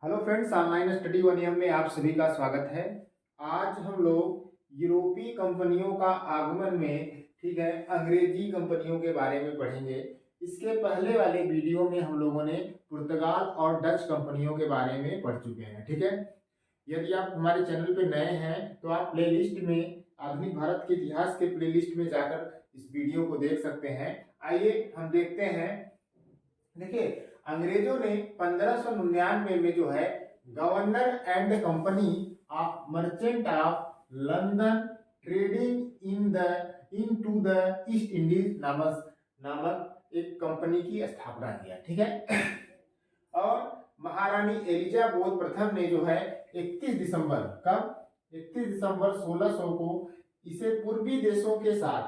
Hello friends, online study वनियम में आप सभी का स्वागत है। आज हम लोग यूरोपीय कंपनियों का आगमन में ठीक है अंग्रेजी कंपनियों के बारे में पढ़ेंगे। इसके पहले वाले वीडियो में हम लोगों ने पुर्तगाल और डच कंपनियों के बारे में पढ़ चुके हैं। ठीक है, यदि आप हमारे चैनल पे नए हैं तो आप प्लेलिस्ट में आधुनिक भारत के इतिहास के प्लेलिस्ट में जाकर इस वीडियो को देख सकते हैं। आइए हम देखते हैं। देखिए, अंग्रेजों ने 1599 में जो है governor and company of merchant of London trading into the east Indies नामक एक कंपनी की स्थापना किया। ठीक है, और महारानी एलिजाबेथ प्रथम ने जो है 31 दिसंबर 1600 को इसे पूर्वी देशों के साथ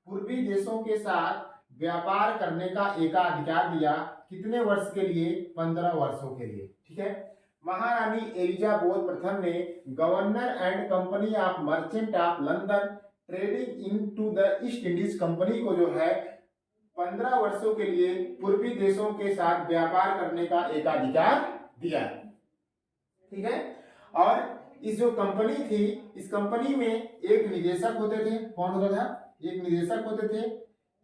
पूर्वी देशों के साथ व्यापार करने का एकाधिकार दिया। कितने वर्ष के लिए? 15 वर्षों के लिए। ठीक है, महारानी एलिजाबेथ प्रथम ने governor and company of merchant of London trading into the east Indies company को जो है 15 वर्षों के लिए पूर्वी देशों के साथ व्यापार करने का एकाधिकार दिया। ठीक है, और इस जो कंपनी थी, इस कंपनी में एक निदेशक होते थे। कौन होता था? एक निदेशक होते थे,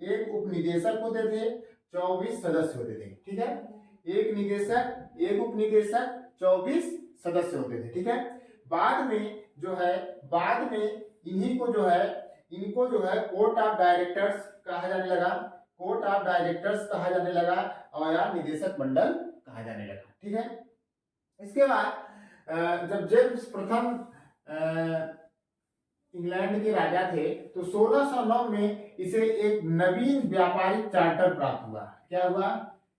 एक उपनिदेशक होते थे, 24 सदस्य होते थे। ठीक है, एक निदेशक, एक उपनिदेशक, 24 सदस्य होते थे। ठीक है, बाद में इनको जो है कोर्ट ऑफ डायरेक्टर्स कहा जाने लगा और या निदेशक मंडल कहा जाने लगा। ठीक है, इसके बाद जब जेम्स प्रथम इंग्लैंड के राजा थे तो 1609 में इसे एक नवीन व्यापारिक चार्टर प्राप्त हुआ। क्या हुआ?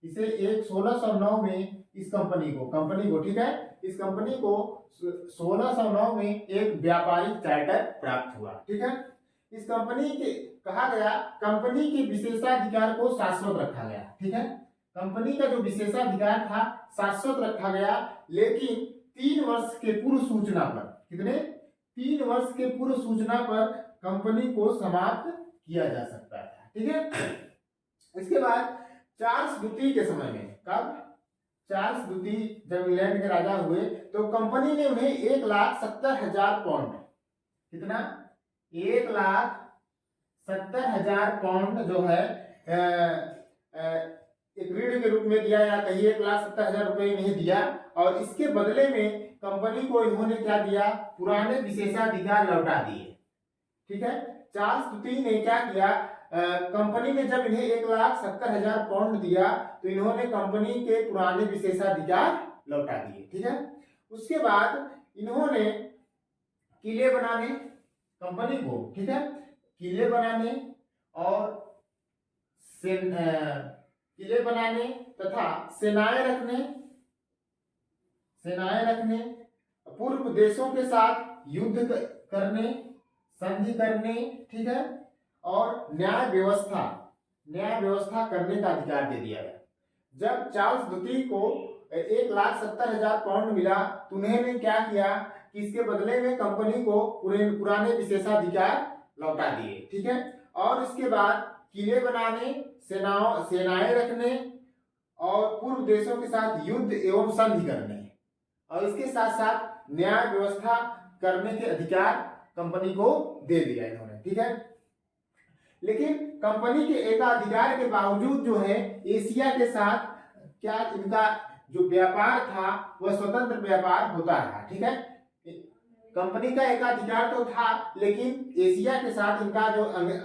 इसे 1609 में इस कंपनी को ठीक है, इस कंपनी को 1609 में एक व्यापारिक चार्टर प्राप्त हुआ। ठीक है, इस कंपनी के कंपनी के विशेषाधिकार को शाश्वत रखा गया। ठीक है, कंपनी का जो विशेषाधिकार था शाश्वत रखा गया, लेकिन 3 वर्ष के पूर्व सूचना पर 3 वर्ष के पूर्व सूचना पर कंपनी को समाप्त किया जा सकता था। ठीक है, इसके बाद चार्ल्स द्वितीय के समय में चार्ल्स द्वितीय जब इंग्लैंड के राजा हुए तो कंपनी ने उन्हें 1,70,000 पाउंड, कितना? 1,70,000 पाउंड जो है एक ऋण के रूप में दिया, या कहिए 1,70,000 रुपए नहीं दिया, और इसके बदले में कंपनी को इन्होंने क्या दिया? पुराने विशेषाधिकार लौटा दिए। ठीक है, चार्ल्स द्वितीय ने क्या किया? कंपनी ने जब इन्हें 1,70,000 पाउंड दिया तो इन्होंने कंपनी के पुराने विशेषाधिकार लौटा दिए। ठीक है, उसके बाद इन्होंने किले बनाने कंपनी को, ठीक है, किले बनाने तथा सेनाएं रखने, पूर्व देशों के साथ युद्ध करने, संधि करने, ठीक है, और न्याय व्यवस्था करने का अधिकार दे दिया गया। जब चार्ल्स द्वितीय को 1,70,000 पाउंड मिला तो उन्होंने क्या किया कि इसके बदले में कंपनी को पुराने विशेषाधिकार लौटा दिए। ठीक है, और इसके बाद किले बनाने, सेनाएं रखने और पूर्व देशों के साथ युद्ध एवं संधि करने, और इसके साथ साथ न्याय व्यवस्था करने के अधिकार कंपनी को दे दिया इन्होंने। ठीक है, लेकिन कंपनी के एकाधिकार के बावजूद जो है एशिया के साथ क्या इनका जो व्यापार था वह स्वतंत्र व्यापार होता रहा। ठीक है, कंपनी का एकाधिकार तो था, लेकिन एशिया के साथ इनका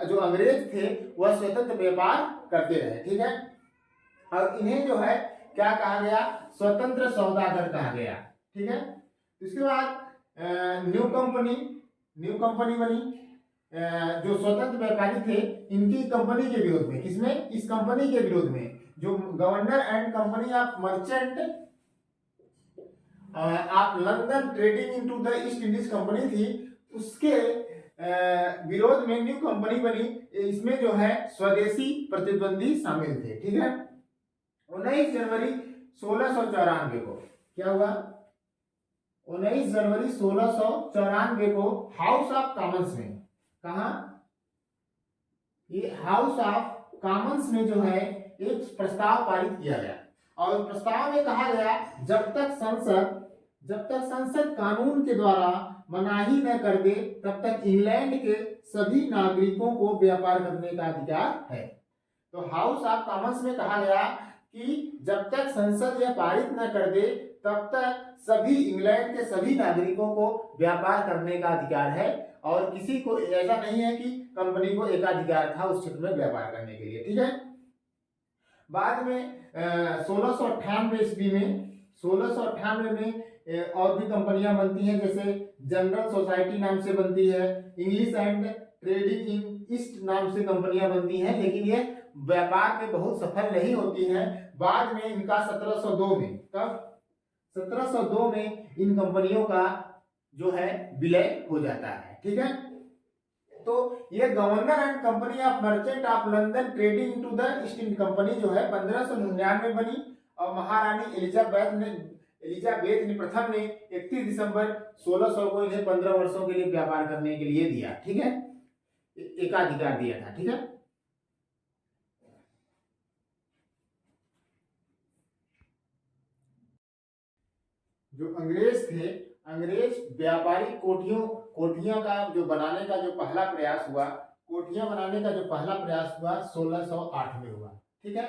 जो अंग्रेज थे वह स्वतंत्र व्यापार करते रहे। ठीक है, और इन्हें जो है क्या कहा गया? स्वतंत्र सौदागर कहा गया। ठीक है, इसके बाद न्यू कंपनी बनी। जो स्वतंत्र व्यापारी थे इनकी कंपनी के विरोध में, इस कंपनी के विरोध में जो governor and company of merchant of London trading into the east Indies company थी, उसके विरोध में न्यू कंपनी बनी। इसमें जो है स्वदेशी प्रतिद्वंदी शामिल थे। ठीक है, 19 जनवरी 1694 को क्या हुआ? 19 जनवरी 1694 को हाउस ऑफ कॉमन्स में, ये हाउस ऑफ कॉमन्स में जो है एक प्रस्ताव पारित किया गया, और प्रस्ताव में कहा गया जब तक संसद कानून के द्वारा मनाही न कर दे तब तक इंग्लैंड के सभी नागरिकों को व्यापार करने का अधिकार है। तो हाउस ऑफ कॉमन्स में कहा गया कि जब तक संसद यह पारित न कर दे तब तक सभी इंग्लैंड के सभी नागरिकों को व्यापार करने का अधिकार है, और किसी को ऐसा नहीं है कि कंपनी को एकाधिकार था उस क्षेत्र में व्यापार करने के लिए। ठीक है। बाद में 1698 ईस्वी में और भी कंपनियां बनती हैं, जैसे जनरल सोसाइटी नाम से बनती है, English and trading in east नाम से कंपनियां बनती हैं, लेकिन ये व्यापार में बहुत सफल नहीं होती हैं। बाद में इनका 1702 में, कब 1702 में इन कंपनियों का जो है विलय हो जाता है। ठीक है। तो ये governor and company of merchant of London trading to the East India Company जो है 1599 में बनी, और महारानी एलिजाबेथ ने प्रथम ने 31 दिसंबर 1600 को इन्हें 15 वर्षों के लिए व्यापार करने के लिए दिया। ठीक है, एकाधिकार दिया था। ठीक है। जो अंग्रेज थे, अंग्रेज व्यापारिक कोठियों का जो बनाने का जो पहला प्रयास हुआ, कोठियां बनाने का जो पहला प्रयास हुआ 1608 में हुआ। ठीक है।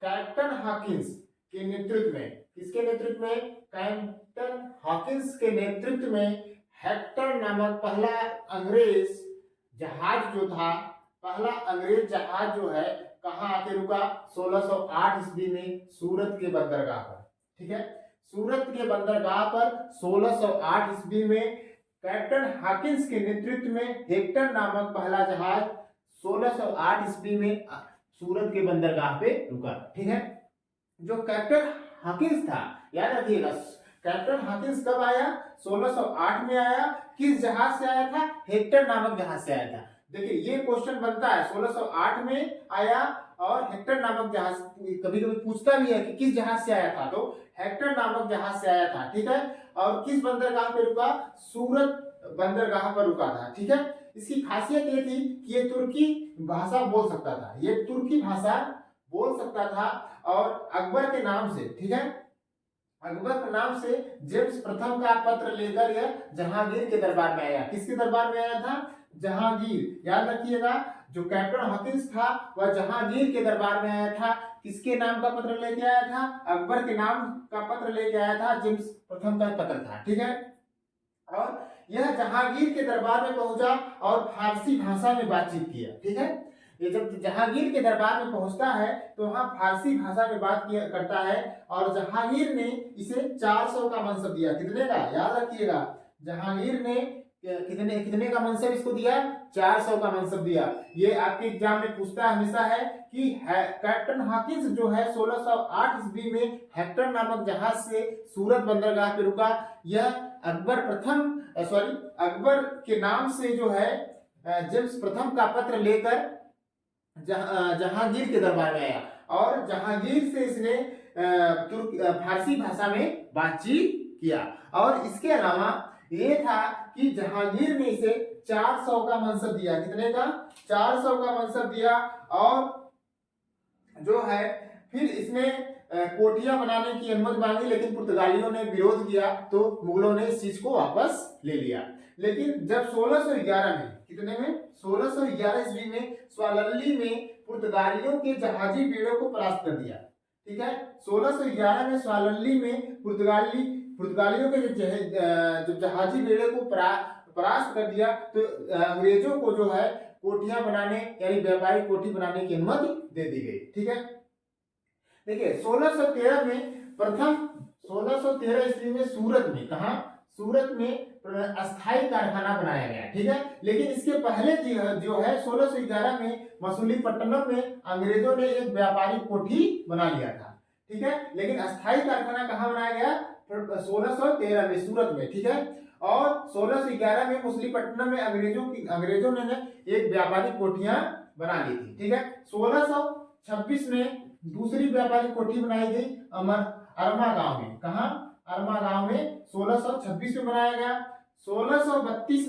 कैप्टन हॉकिंस के नेतृत्व में, किसके नेतृत्व में? कैप्टन हॉकिंस के नेतृत्व में हेक्टर नामक पहला अंग्रेज जहाज जो था, पहला अंग्रेज जहाज जो है कहाँ आके रुका? 1608 ईस्वी में सूरत के बंदरगाह पर। ठीक है। सूरत के बंदरगाह पर 1608 ईस्वी में कैप्टन हॉकिंस के नेतृत्व में हेक्टर नामक पहला जहाज 1608 ईस्वी में सूरत के बंदरगाह पे रुका। ठीक है। जो कैप्टन हॉकिंस था, याद रखिएगा, कैप्टन हॉकिंस कब आया? 1608 में आया। किस जहाज से आया था? हेक्टर नामक जहाज से आया था। देखिए ये क्वेश्चन बनता है, 1608 में आया और हेक्टर नामक जहाज, कभी कभी पूछता भी है कि किस जहाज से आया था, तो हेक्टर नामक जहाज से आया था। ठीक है। और किस बंदरगाह पे रुका? सूरत बंदरगाह पर रुका था। ठीक है। इसकी खासियत ये थी कि ये तुर्की भाषा बोल सकता था, ये तुर्की भाषा बोल सकता था, और अकबर के नाम से, ठीक है, अकबर के नाम से जेम्स प्रथम का पत्र लेकर यह जहांगीर के दरबार में आया। किसके दरबार में आया था? जहांगीर। याद रखिएगा, जो कैप्टन हॉकिंस था वह जहांगीर के दरबार में आया था। किसके नाम का पत्र लेके आया था? अकबर के नाम का पत्र लेके आया था, जेम्स प्रथम का पत्र था। ठीक है। और यह जहांगीर के दरबार में पहुंचा और फारसी भाषा में बातचीत किया। ठीक है। ये जब जहांगीर के दरबार में पहुंचता है तो वहां फारसी भाषा में बात करता है, और जहांगीर ने इसे 400 का मनसब दिया। कितने का? याद रखिएगा, जहांगीर ने कितने का मनसब इसको दिया? 400 का मनसब दिया। ये आपके एग्जाम में पूछता हमेशा है कि कैप्टन हॉकिंस जो है 1608 ईस्वी में हेक्टर नामक जहाज से सूरत बंदरगाह पे रुका। यह अकबर के नाम से जो है जेम्स प्रथम का पत्र लेकर जहांगीर के दरबार में आया, और जहांगीर से इसने फारसी भाषा में बातचीत किया। और इसके अलावा ये था कि जहांगीर ने इसे 400 का मनसब दिया। कितने का? 400 का मनसब दिया। और जो है फिर इसने कोठियां बनाने की अनुमति मांगी, लेकिन पुर्तगालियों ने विरोध किया, तो मुगलों ने इस चीज को वापस ले लिया। लेकिन जब 1611 में, कितने में? 1611 ईस्वी में स्वालल्ली में पुर्तगालियों के जहाजी बेड़ों को परास्त कर दिया। ठीक है। 1611 में स्वालल्ली में पुर्तगालियों के जो जहाजी बेड़े को परास्त कर दिया, तो अंग्रेजों को जो है कोठियां बनाने, यानी व्यापारिक कोठी बनाने की अनुमति दे दी गई। ठीक है। देखिए 1613 ईस्वी में सूरत में, कहा? सूरत में अस्थायी कारखाना बनाया गया। ठीक है। लेकिन इसके पहले जो है 1611 में मसूलीपट्टनम में अंग्रेजों ने एक व्यापारिक कोठी बना लिया था। ठीक है। लेकिन अस्थायी कारखाना कहाँ बनाया गया? 1613 में सूरत में। ठीक है। और 1611 में मसूलीपट्टनम में अंग्रेजों ने एक व्यापारिक कोठियां बना ली थी। ठीक है। 1626 में दूसरी व्यापारिक कोठी बनाई गई अरमा गांव में। कहा? अरमा गांव में 1626 में बनाया गया। 1632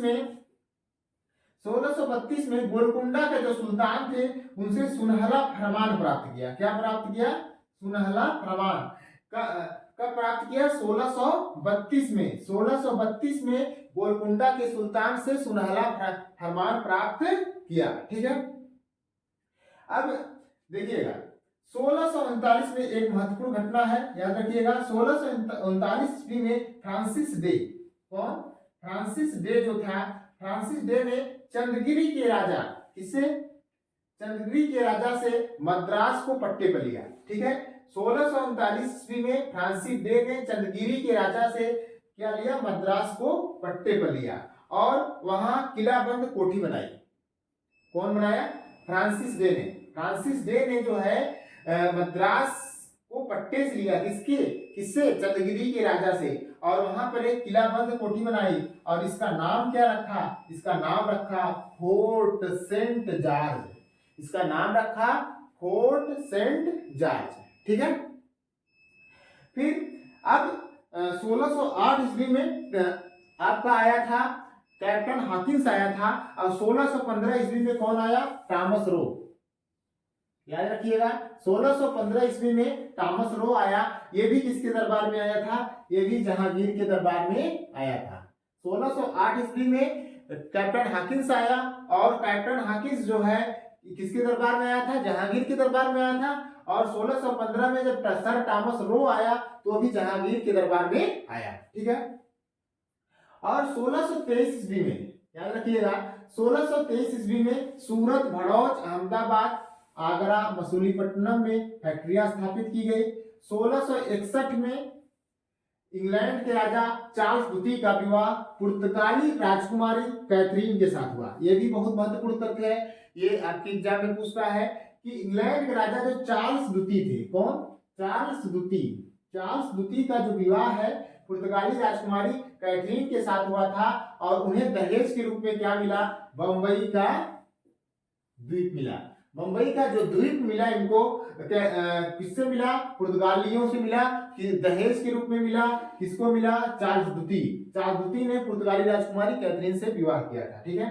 में गोलकुंडा के जो सुल्तान थे उनसे सुनहला फरमान प्राप्त किया। क्या प्राप्त किया? सुनहला फरमान। कब प्राप्त किया? 1632 में। 1632 में गोलकुंडा के सुल्तान से सुनहला फरमान प्राप्त किया। ठीक है, अब देखिएगा 1639 में एक महत्वपूर्ण घटना है, याद रखिएगा। 1639 ईस्वी में फ्रांसिस डे, कौन? फ्रांसिस डे जो था, फ्रांसिस डे ने चंद्रगिरी के राजा, किसे? चंद्रगिरी के राजा से मद्रास को पट्टे पर लिया। ठीक है, 1639 ईस्वी में फ्रांसिस डे ने चंद्रगिरी के राजा से क्या लिया? मद्रास को पट्टे पर लिया और वहां किलाबंद कोठी बनाई। कौन बनाया? फ्रांसिस डे ने। फ्रांसिस डे ने जो है मद्रास को पट्टे से लिया, किससे? चंद्रगिरी के राजा से, और वहां पर एक किलाबंद कोठी बनाई और इसका नाम क्या रखा? इसका नाम रखा फोर्ट सेंट जॉर्ज। इसका नाम रखा फोर्ट सेंट जॉर्ज। ठीक है, फिर अब 1608 ईस्वी में आपका आया था कैप्टन हॉकिंस आया था, और 1615 ईस्वी में कौन आया? Thomas Roe. याद रखिएगा 1615 ईस्वी में थॉमस रो आया। ये भी किसके दरबार में आया था? ये भी जहांगीर के दरबार में आया था। 1608 ईस्वी में कैप्टन हॉकिंस आया, और कैप्टन हॉकिंस जो है किसके दरबार में आया था? जहांगीर के दरबार में आया था। और 1615 में जब सर थॉमस रो आया तो भी जहांगीर के दरबार में आया। ठीक है, और 1623 ईस्वी में, याद रखिएगा 1623 ईस्वी में सूरत, भड़ौच, अहमदाबाद, आगरा, मसूलीपट्टनम में फैक्ट्रियां स्थापित की गई। 1661 में इंग्लैंड के राजा चार्ल्स द्वितीय का विवाह पुर्तगाली राजकुमारी कैथरीन के साथ हुआ। यह भी बहुत महत्वपूर्ण तथ्य है, ये आपके एग्जाम में पूछता है कि इंग्लैंड के राजा जो चार्ल्स द्वितीय थे, कौन? चार्ल्स द्वितीय। चार्ल्स द्वितीय का जो विवाह है पुर्तगाली राजकुमारी कैथरीन के साथ हुआ था, और उन्हें दहेज के रूप में क्या मिला? बंबई का द्वीप मिला। बंबई का जो द्वीप मिला इनको किससे मिला? पुर्तगालियों से मिला, कि दहेज के रूप में मिला। किसको मिला? चार्ल्स द्वितीय। चार्ल्स द्वितीय ने पुर्तगाली राजकुमारी कैथरीन से विवाह किया था। ठीक है,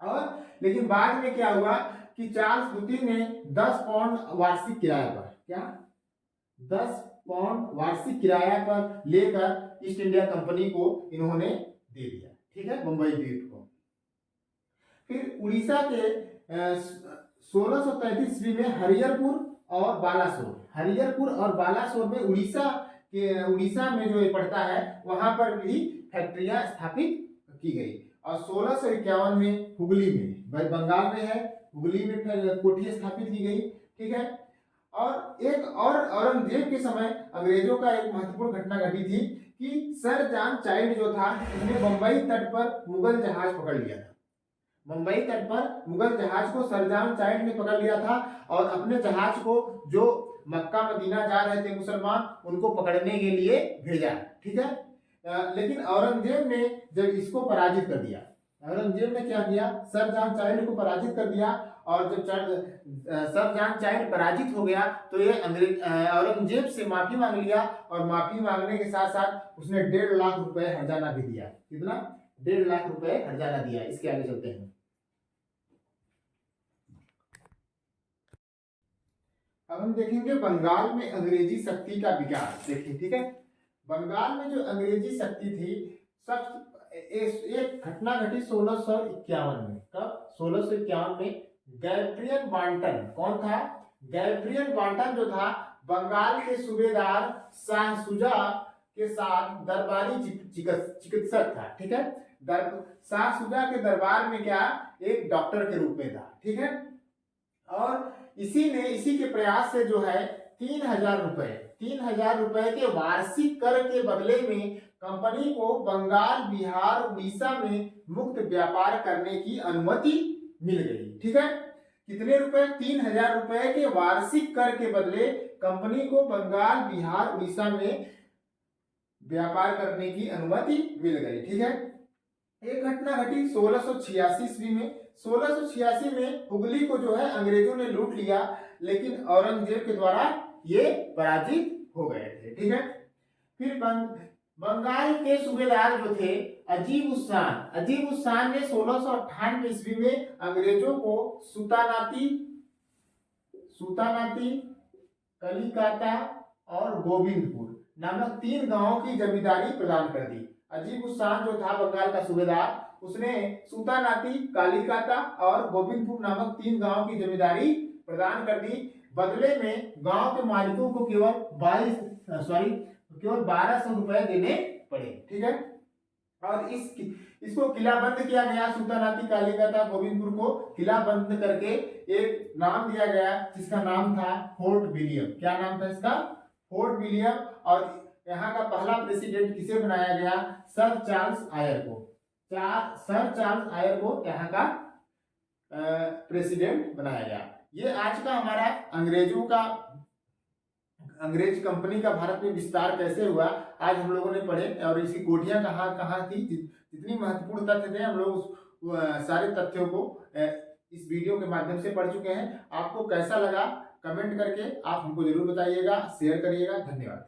और लेकिन बाद में क्या हुआ कि चार्ल्स द्वितीय ने 10 पाउंड वार्षिक किराया पर, क्या 10 पाउंड वार्षिक किराया पर लेकर ईस्ट इंडिया कंपनी को इन्होंने दे दिया। ठीक है, बंबई द्वीप को। फिर उड़ीसा के 1633 ईस्वी में हरिहरपुर और बालासोर, हरिहरपुर और बालासोर में उड़ीसा में जो ये पड़ता है वहां पर भी फैक्ट्रियां स्थापित की गई। और 1651 में हुगली में, भाई बंगाल में है, हुगली में कोठी स्थापित की गई। ठीक है, और एक और औरंगजेब के समय अंग्रेजों का एक महत्वपूर्ण घटना घटी थी कि सर जॉन चाइल्ड जो था उसने बंबई तट पर मुगल जहाज पकड़ लिया था। मुंबई तट पर मुगल जहाज को सर जॉन चाइल्ड ने पकड़ लिया था, और अपने जहाज को जो मक्का मदीना जा रहे थे मुसलमान, उनको पकड़ने के लिए भेजा। ठीक है, लेकिन औरंगजेब ने जब इसको पराजित कर दिया, औरंगजेब ने क्या किया? सर जॉन चाइल्ड को पराजित कर दिया, और जब सर जॉन चाइल्ड पराजित हो गया तो ये औरंगजेब से माफी मांग लिया, और माफी मांगने के साथ साथ उसने 1.5 लाख रुपए हर्जाना भी दिया। कितना? 1.5 लाख रुपए हर्जाना दिया। इसके आगे चलते हैं। अब हम देखेंगे बंगाल में अंग्रेजी शक्ति का विकास। देखिए, ठीक है, बंगाल में जो अंग्रेजी शक्ति थी, सब एक घटना घटी 1651 में। कब? 1651 में गैब्रियल बांटन, कौन था? गैब्रियल बांटन जो था बंगाल के सूबेदार शाह सुजा के साथ दरबारी चिकित्सक था। ठीक है, शाह सुजा के दरबार में क्या? एक डॉक्टर के रूप में था। ठीक है, और इसी के प्रयास से जो है 3,000 रुपए के वार्षिक कर के बदले में कंपनी को बंगाल, बिहार, उड़ीसा में मुक्त व्यापार करने की अनुमति मिल गई। ठीक है, कितने रुपए? 3,000 रुपए के वार्षिक कर के बदले कंपनी को बंगाल, बिहार, उड़ीसा में व्यापार करने की अनुमति मिल गई। ठीक है, एक घटना घटी 1686 ईस्वी में। 1686 में हुगली को जो है अंग्रेजों ने लूट लिया, लेकिन औरंगजेब के द्वारा ये पराजित हो गए थे। ठीक है, फिर बंगाल के सूबेदार जो थे अजीब उस खान ने 1698 ईस्वी में अंग्रेजों को सुतानाती, कलिकाता और गोविंदपुर नामक 3 गांवों की जमींदारी प्रदान कर दी। अजीब उस शाह जो था बंगाल का सूबेदार, उसने सूतानाती, कालीकाता और गोविंदपुर नामक 3 गांवों की जमींदारी प्रदान कर दी। बदले में गांव के मालिकों को केवल 1200 रुपए देने पड़े। ठीक है, और इसको किलाबंद किया गया। सूतानाती, कालीकाता, गोविंदपुर को किलाबंद करके एक नाम दिया गया जिसका नाम था फोर्ट विलियम। क्या नाम था इसका? Fort William. और यहाँ का पहला प्रेसिडेंट किसे बनाया गया? सर चार्ल्स आयर को। सर चार्ल्स आयर को यहाँ का प्रेसिडेंट बनाया गया। ये आज का हमारा अंग्रेज कंपनी का भारत में विस्तार कैसे हुआ आज हम लोगों ने पढ़े, और इसकी कोठियां कहाँ कहाँ थी, जितनी महत्वपूर्ण तथ्य थे हम लोग उस सारे तथ्यों को इस वीडियो के माध्यम से पढ़ चुके हैं। आपको कैसा लगा कमेंट करके आप हमको जरूर बताइएगा, शेयर करिएगा। धन्यवाद।